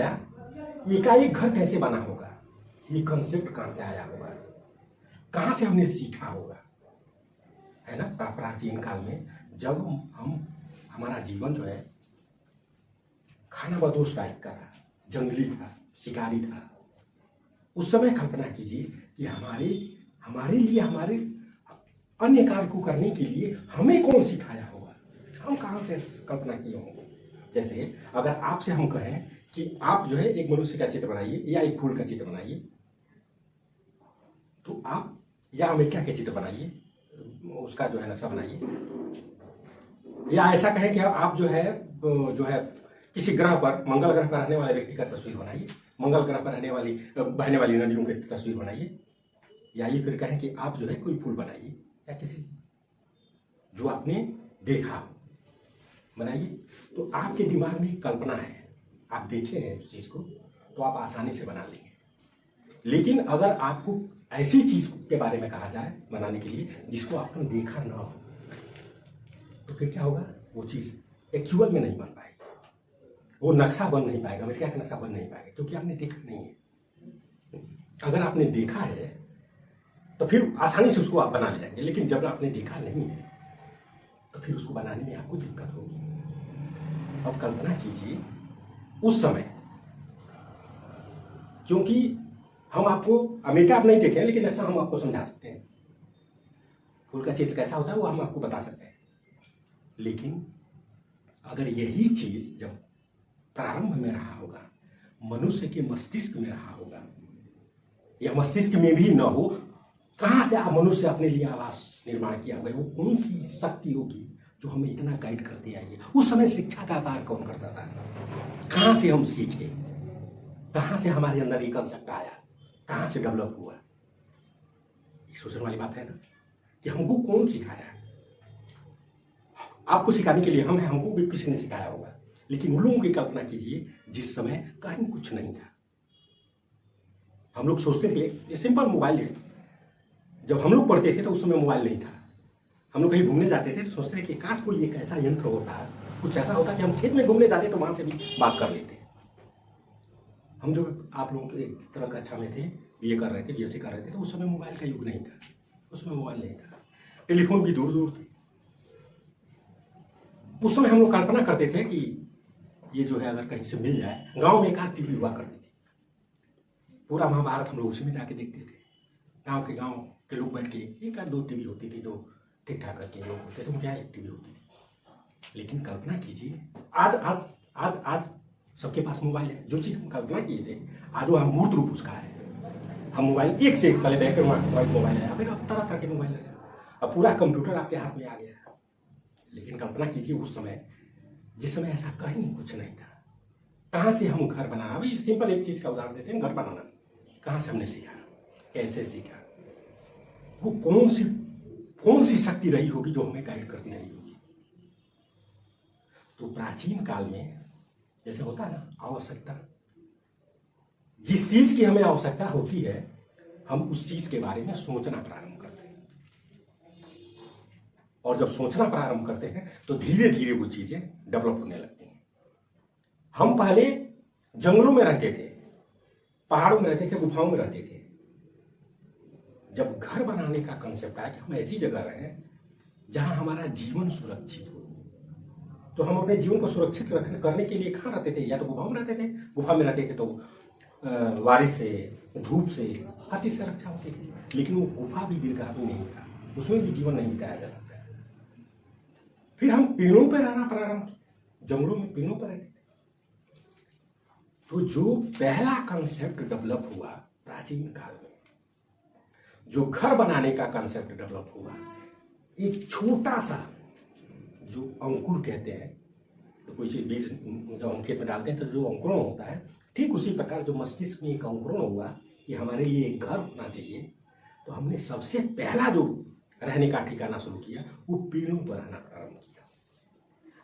आया, एकाएक घर कैसे बना होगा, ये कंसेप्ट कहाँ से आया होगा, कहाँ से हमने सीखा होगा, है ना। प्राचीन काल में जब हम हमारा जीवन जो है खानाबदोश टाइप का था, जंगली था, शिकारी था, उस समय कल्पना कीजिए कि हमारे लिए, हमारे अन्य कार्य को करने के लिए हमें कौन सिखाया होगा, हम कहाँ से कल्पना किए होंगे। जैसे अगर आपसे हम कहें कि आप जो है एक मनुष्य का चित्र बनाइए या एक फूल का चित्र बनाइए, तो आप या अमेरिका के चित्र बनाइए, उसका जो है नक्शा बनाइए, या ऐसा कहें कि आप जो है किसी ग्रह पर, मंगल ग्रह पर रहने वाले व्यक्ति का तस्वीर बनाइए, मंगल ग्रह पर रहने वाली बहने वाली नदियों की तस्वीर बनाइए, या ये फिर कहें कि आप जो है कोई फूल बनाइए या किसी जो आपने देखा हो बनाइए, तो आपके दिमाग में कल्पना है, आप देखे हैं उस चीज को, तो आप आसानी से बना लेंगे। लेकिन अगर आपको ऐसी चीज के बारे में कहा जाए बनाने के लिए जिसको आपने देखा ना हो, तो फिर क्या होगा, वो चीज एक्चुअल में नहीं बन पाएगी, वो नक्शा बन नहीं पाएगा, अमेरिका का नक्शा बन नहीं पाएगा, क्योंकि आपने देखा नहीं है। अगर आपने देखा है तो फिर आसानी से उसको आप बना ले जाएंगे, लेकिन जब आपने देखा नहीं है तो फिर उसको बनाने में आपको दिक्कत होगी। अब कल्पना कीजिए उस समय, क्योंकि हम आपको, अमेरिका आप नहीं देखे हैं लेकिन अच्छा हम आपको समझा सकते हैं, फूल का चित्र कैसा होता है वो हम आपको बता सकते हैं। लेकिन अगर यही चीज जब प्रारंभ में रहा होगा, मनुष्य के मस्तिष्क में रहा होगा, या मस्तिष्क में भी न हो, कहां से मनुष्य अपने लिए आवास निर्माण किया होगा, वो कौन सी शक्ति होगी जो हमें इतना गाइड करती आई है। उस समय शिक्षा का कार्य कौन करता था, कहां से हम सीखे, कहां से हमारे अंदर ये कंसेप्ट आया, कहां से डेवलप हुआ। ये सोचने वाली बात है ना, कि हमको कौन सिखाया। आपको सिखाने के लिए हम हैं, हमको भी किसी ने सिखाया होगा, लेकिन उन लोगों की कल्पना कीजिए जिस समय कहीं कुछ नहीं था। हम लोग सोचते थे, ये सिंपल मोबाइल है, जब हम लोग पढ़ते थे तो उस समय मोबाइल नहीं था, हम लोग कहीं घूमने जाते थे तो सोचते थे कि काश कोई एक ऐसा यंत्र होता है, कुछ ऐसा होता कि हम खेत में घूमने जाते तो वहां से भी बात कर लेते। हम जो आप लोगों के एक तरह कक्षा में थे, बीए कर रहे थे, बीएससी कर रहे थे, तो उस समय मोबाइल का युग नहीं था, उसमें मोबाइल नहीं था, टेलीफोन भी दूर दूर थे। उस समय हम लोग कल्पना करते थे कि ये जो है अगर कहीं से मिल जाए, गांव में एक आध टीवी हुआ करती थी, पूरा महाभारत हम लोग उसी में जाके देखते थे। गांव के लोग बैठ के, एक आध दो टीवी होती थी, दो ठीक ठाक करके लोग होते थे, क्या एक टीवी होती थी। लेकिन कल्पना कीजिए आज आज आज आज सबके पास मोबाइल है, जो चीज हम कल्पना किए थे आज वो मूर्त रूप उसका है। हम मोबाइल एक से एक, पहले बैक मोबाइल है, अब तरह तरह के मोबाइल है, अब पूरा कंप्यूटर आपके हाथ में आ गया है। लेकिन कल्पना कीजिए उस समय, जिस समय ऐसा कहीं कुछ नहीं था, कहां से हम घर बनाना। अभी सिंपल एक चीज का उदाहरण देते हैं, घर बनाना कहां से हमने सीखा, कैसे सीखा, वो कौन सी शक्ति रही होगी जो हमें गाइड करती रही होगी। तो प्राचीन काल में जैसे होता है ना, आवश्यकता, जिस चीज की हमें आवश्यकता होती है हम उस चीज के बारे में सोचना प्रारंभ करते हैं, और जब सोचना प्रारंभ करते हैं तो धीरे धीरे वो चीजें डेवलप होने लगती हैं। हम पहले जंगलों में रहते थे, पहाड़ों में रहते थे, गुफाओं में रहते थे। जब घर बनाने का कंसेप्ट आया कि हम ऐसी जगह रहें जहां हमारा जीवन सुरक्षित हो, तो हम अपने जीवन को सुरक्षित करने के लिए कहाँ रहते थे, या तो गुफाओं में रहते थे, गुफा में रहते थे तो बारिश से, धूप से, हर चीज से रक्षा होती थी। लेकिन वो गुफा भी दीर्घकालीन नहीं था, उसमें भी जीवन नहीं बिताया जा सकता। फिर हम पेड़ों पर रहना प्रारंभ किए, जंगलों में पेड़ों पर रहते थे। तो जो पहला कंसेप्ट डेवलप हुआ प्राचीन काल में, जो घर बनाने का कंसेप्ट डेवलप हुआ, एक छोटा सा जो अंकुर कहते हैं, तो कोई चीज बीज जब हम खेत में डालते हैं तो जो अंकुरण होता है, ठीक उसी प्रकार जो मस्तिष्क में एक अंकुरण हुआ कि हमारे लिए एक घर होना चाहिए, तो हमने सबसे पहला जो रहने का ठिकाना शुरू किया वो पेड़ों पर रहना प्रारंभ किया।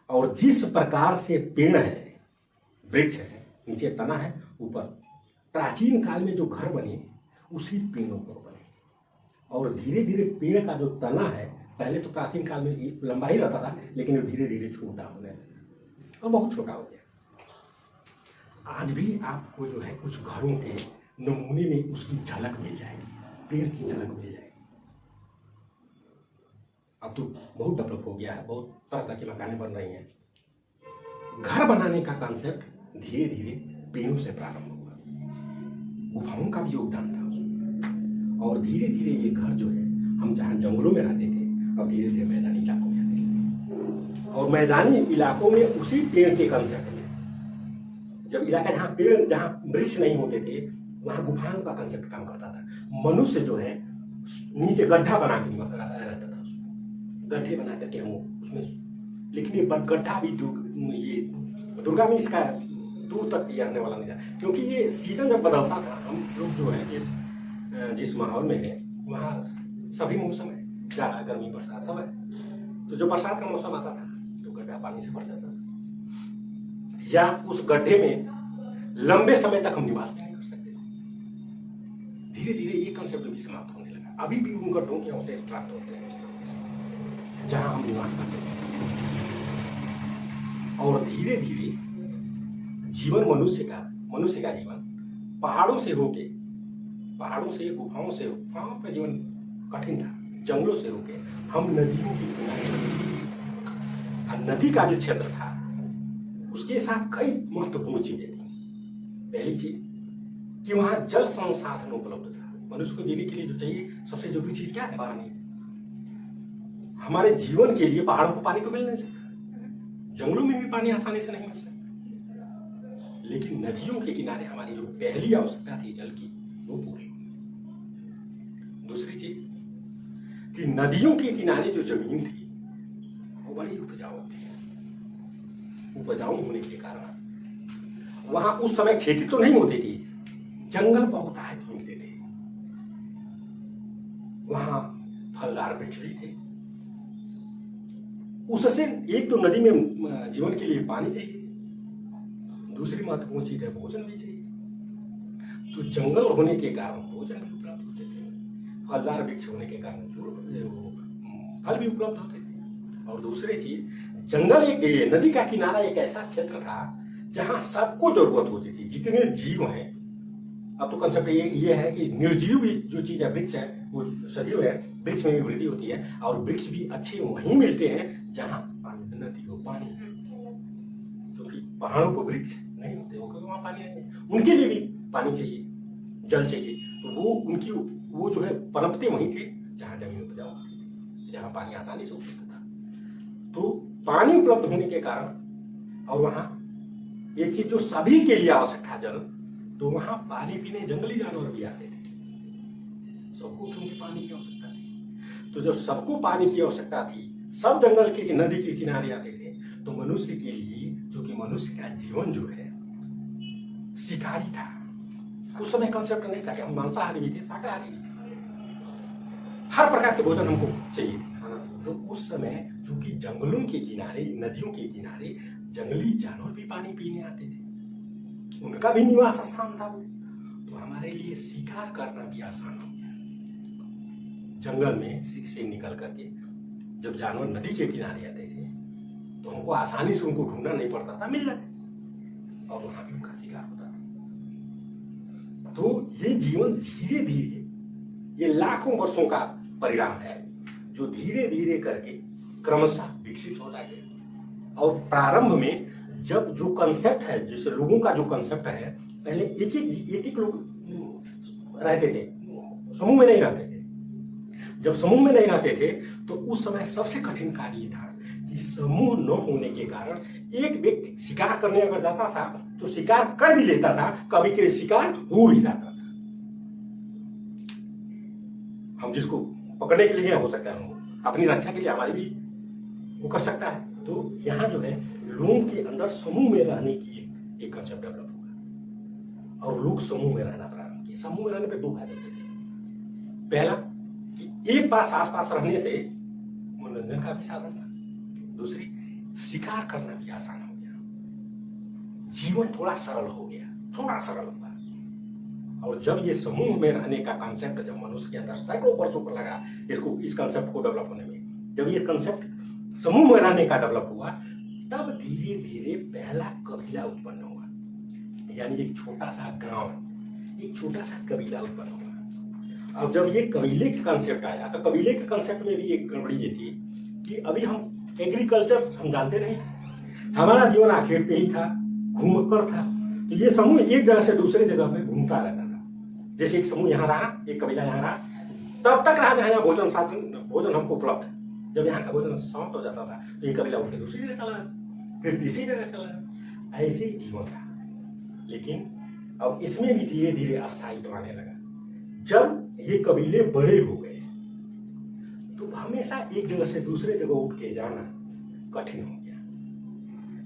और जिस प्रकार से पेड़ है, वृक्ष है, नीचे तना है, ऊपर, प्राचीन काल में जो घर बने उसी पेड़ों पर बने। और धीरे धीरे पेड़ का जो तना है, पहले तो प्राचीन काल में लंबा ही रहता था, लेकिन वो धीरे धीरे छोटा होने लगा और बहुत छोटा हो गया। आज भी आपको जो है कुछ घरों के नमूने में उसकी झलक मिल जाएगी, पेड़ की झलक मिल जाएगी। अब तो बहुत डेवलप हो गया है, बहुत तरह तरह की मकानें बन रही हैं। घर बनाने का कॉन्सेप्ट धीरे धीरे पेड़ों से प्रारंभ हुआ, गुफाओं का भी योगदान था उसमें, और धीरे धीरे ये घर जो है, हम जहाँ जंगलों में रहते थे अब धीरे धीरे मैदानी इलाकों में आने लगे। और मैदानी इलाकों में उसी पेड़ के कंसेप्ट में, जब इलाका जहाँ पेड़, जहाँ वृक्ष नहीं होते थे, वहां गुफाओं का कंसेप्ट काम करता था। मनुष्य जो है नीचे गड्ढा बना के रहता था, गड्ढे बना करके हम उसमें, लेकिन ये गड्ढा भी ये दुर्गा में इसका दूर तक ये आने वाला नहीं था, क्योंकि ये सीजन जब बदलता था, हम लोग जो है जिस माहौल में है वहाँ सभी मौसम है, जाड़ा गर्मी बरसात सब है। तो जो बरसात का मौसम आता था तो गड्ढा पानी से भर जाता था, या उस गड्ढे में लंबे समय तक हम निवास भी नहीं कर सकते थे। धीरे धीरे ये कंसेप्ट भी समाप्त होने लगा। अभी भी उन गड्ढों के अवशेष प्राप्त होते हैं जहां हम निवास करते हैं। और धीरे धीरे जीवन मनुष्य का जीवन पहाड़ों से गुफाओं का जीवन कठिन था, जंगलों से होके हम नदियों की किनारे, नदी का जो क्षेत्र था उसके साथ कई महत्वपूर्ण चीजें थी। पहली चीज कि वहां जल संसाधन उपलब्ध था। मनुष्य को जीने के लिए जो चाहिए सबसे जरूरी चीज क्या है? पानी। हमारे जीवन के लिए पहाड़ों को पानी तो मिल नहीं सकता, जंगलों में भी पानी आसानी से नहीं मिल सकता, लेकिन नदियों के किनारे हमारी जो पहली आवश्यकता थी जल की, वो पूरी हुई। दूसरी चीज कि नदियों के किनारे जो जमीन थी वो बड़ी उपजाऊ थी। उपजाऊ होने के कारण वहां उस समय खेती तो नहीं होती थी, जंगल बहुतायत मिलते थे, वहां फलदार वृक्ष भी थे। उससे एक तो नदी में जीवन के लिए पानी चाहिए, दूसरी महत्वपूर्ण चीज है भोजन भी चाहिए। तो जंगल होने के कारण भोजन भी उपलब्ध होते थे, फलदार वृक्ष होने के कारण फल भी उपलब्ध होते थे। और दूसरी चीज, जंगल एक नदी का किनारा एक ऐसा क्षेत्र था जहां सबको जरूरत होती थी, जितने जीव हैं। अब तो कंसेप्ट ये है कि निर्जीव भी जो चीज है, वृक्ष है, वो सजीव है, वृक्ष में भी वृद्धि होती है, और वृक्ष भी अच्छे वहीं मिलते हैं जहां नदी हो, पानी, क्योंकि पहाड़ों को वृक्ष नहीं होते, क्योंकि वहां पानी नहीं है। उनके लिए भी पानी चाहिए, जल चाहिए, तो वो जो है पनपते वहीं थे जहां जमीन उपजाऊ थी, जहां पानी आसानी से उपलब्ध था। तो पानी उपलब्ध होने के कारण, और वहां एक चीज जो सभी के लिए आवश्यक था, जल, तो वहां पानी पीने जंगली जानवर भी आते थे, सबको क्योंकि पानी की आवश्यकता थी। तो जब सबको पानी की आवश्यकता थी, सब जंगल के नदी के किनारे आते थे, तो मनुष्य के लिए, जो कि मनुष्य का जीवन जो है शिकारी था। उस समय कंसेप्ट नहीं था कि हम मांसाहारी भी थे, शाकाहारी भी थे, हर प्रकार के भोजन हमको चाहिए खाना। तो उस समय चूंकि जंगलों के किनारे, नदियों के किनारे जंगली जानवर भी पानी पीने आते थे, उनका भी निवास स्थान था वो, तो हमारे लिए शिकार करना भी आसान हो गया। जंगल में से निकल करके जब जानवर नदी के किनारे आते थे तो हमको आसानी से उनको ढूंढना नहीं पड़ता था, मिल जाते, और वहां भी उनका शिकार होता था। तो ये जीवन धीरे धीरे, ये लाखों वर्षों का परिणाम है, जो धीरे धीरे करके क्रमशः विकसित होता गया। और प्रारंभ में जब जो कंसेप्ट है, जैसे लोगों का जो कंसेप्ट है, पहले एक एक लोग रहते थे, समूह में नहीं रहते थे। जब समूह में नहीं रहते थे तो उस समय सबसे कठिन कार्य था कि समूह न होने के कारण एक व्यक्ति शिकार करने अगर जाता था तो शिकार कर भी लेता था, कभी कभी शिकार हो भी जाता था। हम जिसको पकड़ने के लिए हो सकता है, अपनी रक्षा के लिए हमारी भी वो कर सकता है। तो यहाँ जो है लोगों के अंदर समूह में रहने की एक कंसेप्ट डेवलप होगा, और लोग समूह में रहना प्रारंभ किए। समूह में रहने पे दो फायदे होते थे। पहला कि एक पास आसपास रहने से मनोरंजन का भी साधन था, दूसरी शिकार करना भी आसान हो गया, जीवन थोड़ा सरल हो गया, थोड़ा सरल हुआ। और जब ये समूह में रहने का कंसेप्ट जब मनुष्य के अंदर सैकड़ों वर्षों को लगा इस कंसेप्ट को डेवलप होने में, जब ये कंसेप्ट समूह में रहने का डेवलप हुआ, तब धीरे धीरे पहला कबीला उत्पन्न हुआ। यानी एक छोटा सा गांव, एक छोटा सा कबीला उत्पन्न हुआ। अब जब ये कबीले का कंसेप्ट आया तो कबीले के कंसेप्ट में भी एक गड़बड़ी ये थी कि अभी हम एग्रीकल्चर हम जानते नहीं, हमारा जीवन आखेट पे ही था, घूमकर था। तो ये समूह एक जगह से दूसरे जगह पे घूमता रहता था। जैसे एक समूह यहाँ रहा, एक कबीला यहाँ रहा, तब तक रहा जहाँ यहाँ भोजन साधन भोजन हमको उपलब्ध है। जब यहाँ का भोजन समाप्त हो जाता था तो ये कबीला उठ के दूसरी जगह चला, फिर तीसरी जगह चला, ऐसे ही जीवन था। लेकिन अब इसमें भी धीरे धीरे अस्थायित्व आने लगा। जब ये कबीले बड़े हो गए तो हमेशा एक जगह से दूसरे जगह उठ के जाना कठिन हो गया।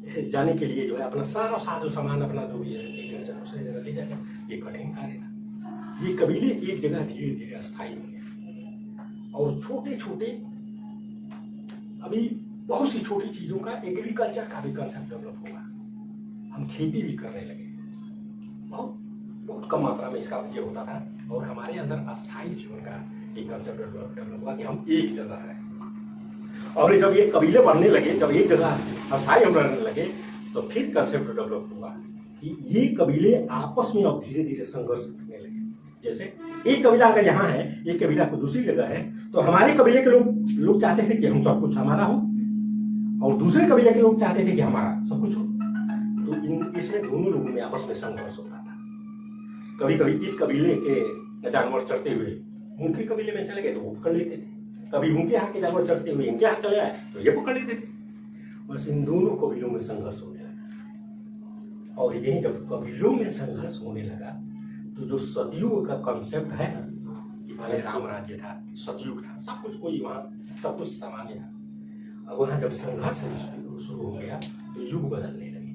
इसे जाने के लिए जो है अपना सारा साजो सामान अपना जो भी है एक जगह से दूसरे जगह ले जाना ये कठिन कार्य था। ये कबीले एक जगह धीरे धीरे अस्थायी हो गए और छोटे छोटे अभी बहुत सी छोटी चीजों का एग्रीकल्चर का भी कंसेप्ट डेवलप हुआ। हम खेती भी करने लगे, बहुत बहुत कम मात्रा में इसका ये होता था और हमारे अंदर अस्थायी जीवन का एक कंसेप्ट डेवलप हुआ कि हम एक जगह हैं। और जब ये कबीले बढ़ने लगे, जब एक जगह अस्थायी हम रहने लगे तो फिर कंसेप्ट डेवलप हुआ कि ये कबीले आपस में अब धीरे धीरे संघर्ष करने लगे। जैसे एक कबीला अगर यहाँ है, एक कबीला को दूसरी जगह है, तो हमारे कबीले के लोग चाहते थे कि हम सब कुछ हमारा हो और दूसरे कबीले के लोग चाहते थे कि हमारा सब कुछ हो। तो इसमें दोनों लोगों में आपस में संघर्ष होता था। कभी कभी इस कबीले के जानवर चढ़ते हुए उनके कबीले में चले गए तो वो पकड़ लेते थे, कभी उनके हाथ के जानवर चढ़ते हुए इनके हाथ चले आए तो ये पकड़ लेते थे। बस इन दोनों कबीलों में संघर्ष होने लगा। और यही जब कबीलों में संघर्ष होने लगा तो जो सतयुग का कंसेप्ट है ना कि पहले राम राज्य था, सतयुग था, सब कुछ कोई वहाँ सब कुछ सामान्य था। अब वहाँ जब संघर्ष शुरू हो गया तो युग बदलने लगे।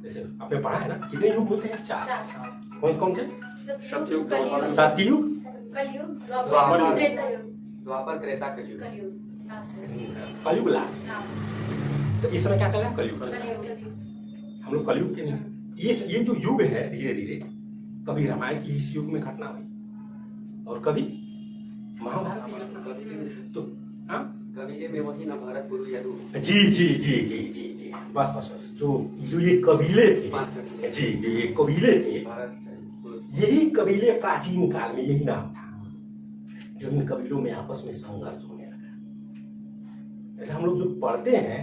जैसे आपने पढ़ा है ना कितने युग होते हैं? 4। कौन कौन से? सतयुग, सतयुग, कलयुग, द्वापर, त्रेता, कलयुग। कलयुग लास्ट। तो इस समय क्या चल रहा है? कलयुग। हम लोग कलयुग के नहीं, ये जो युग है धीरे धीरे कभी रामायण की इस युग में घटना हुई और कभी महाभारत की घटना। तो हाँ कबीले में वही ना भरत, गुरु, यदु। जी जी जी जी जी जी बस बस बस जो ये कबीले थे, जी जो ये कबीले थे, यही कबीले प्राचीन काल में यही नाम था। जब इन कबीलों में आपस में संघर्ष होने लगा। ऐसे हम लोग जो पढ़ते हैं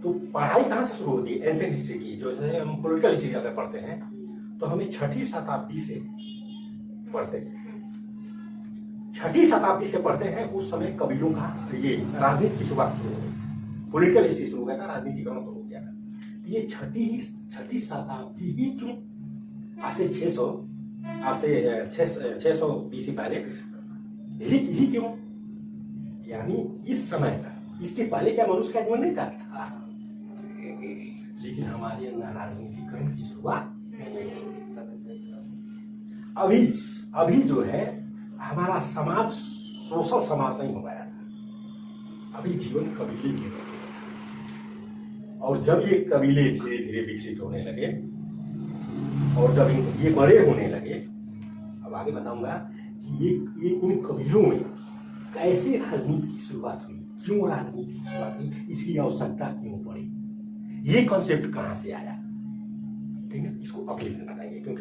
तो पढ़ाई कहाँ से शुरू होती है? एंशिएंट हिस्ट्री की। जो हम पॉलिटिकल हिस्ट्री अगर पढ़ते हैं तो हमें 6ठी शताब्दी से पढ़ते हैं। 6ठी शताब्दी से पढ़ते हैं। उस समय कबीलों का ये राजनीति की शुरुआत शुरू हो गई, पॉलिटिकल हिस्ट्री शुरू हो गया था, राजनीतिकरण शुरू हो गया था। ये छठी शताब्दी ही क्यों? आज से 600 BC पहले ही क्यों? यानी इस समय का, इसके पहले क्या मनुष्य का जीवन नहीं था? लेकिन हमारे अंदर राजनीतिकरण की शुरुआत अभी जो है हमारा समाज सोशल समाज नहीं हो पाया था। अभी जीवन कबीले के रूप में। और जब ये कबीले धीरे धीरे विकसित होने लगे और जब ये बड़े होने लगे, अब आगे बताऊंगा कि ये इन कबीलों में कैसे राजनीति की शुरुआत हुई, क्यों राजनीति की शुरुआत हुई, इसकी आवश्यकता क्यों पड़ी, ये कॉन्सेप्ट कहां से आया, ठीक है, इसको अगले दिन बताएंगे। क्योंकि